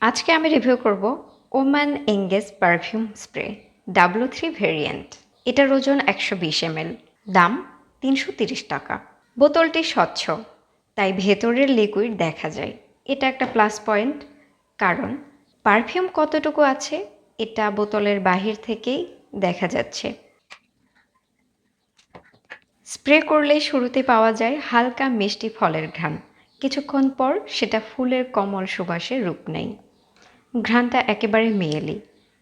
আজকে আমি রিভিউ করব Oman engage perfume spray W3 variant. এটার ওজন 120 ml, দাম 330 টাকা। বোতলটি স্বচ্ছ, তাই ভেতরের লিকুইড দেখা যায়। এটা একটা প্লাস পয়েন্ট, কারণ পারফিউম কতটুকু আছে এটা বোতলের বাহির থেকেই দেখা যাচ্ছে। স্প্রে করলেই শুরুতে পাওয়া যায় হালকা মিষ্টি ফলের ঘ্রাণ, কিছুক্ষণ পর সেটা ফুলের কমল সুবাসে রূপ নেয়। ঘ্রাণটা একেবারে মেয়েলি,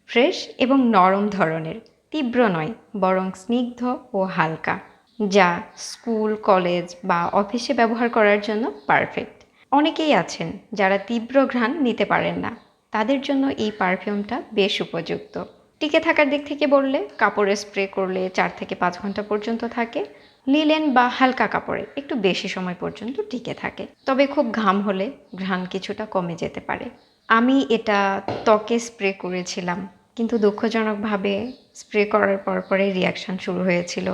ফ্রেশ এবং নরম ধরনের, তীব্র নয় বরং স্নিগ্ধ ও হালকা, যা স্কুল, কলেজ বা অফিসে ব্যবহার করার জন্য পারফেক্ট। অনেকেই আছেন যারা তীব্র ঘ্রাণ নিতে পারেন না, তাদের জন্য এই পারফিউমটা বেশ উপযুক্ত। টিকে থাকার দিক থেকে বললে, কাপড়ে স্প্রে করলে 4 থেকে 5 ঘন্টা পর্যন্ত থাকে। লিলেন বা হালকা কাপড়ে একটু বেশি সময় পর্যন্ত টিকে থাকে, তবে খুব ঘাম হলে ঘ্রাণ কিছুটা কমে যেতে পারে। আমি এটা ত্বকে স্প্রে করেছিলাম, কিন্তু দুঃখজনকভাবে স্প্রে করার পরপরই রিয়াকশান শুরু হয়েছিল।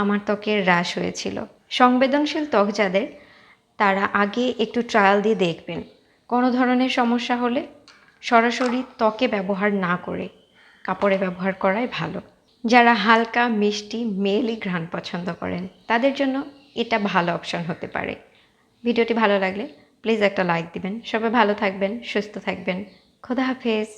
আমার ত্বকের হ্রাস হয়েছিল। সংবেদনশীল ত্বক যাদের, তারা আগে একটু ট্রায়াল দিয়ে দেখবেন। কোনো ধরনের সমস্যা হলে সরাসরি ত্বকে ব্যবহার না করে কাপড়ে ব্যবহার করাই ভালো। যারা হালকা মিষ্টি মেলি ঘ্রাণ পছন্দ করেন, তাদের জন্য এটা ভালো অপশন হতে পারে। ভিডিওটি ভালো লাগলে প্লিজ একটা লাইক দিবেন। সবাই ভালো থাকবেন, সুস্থ থাকবেন। খোদা হাফেজ।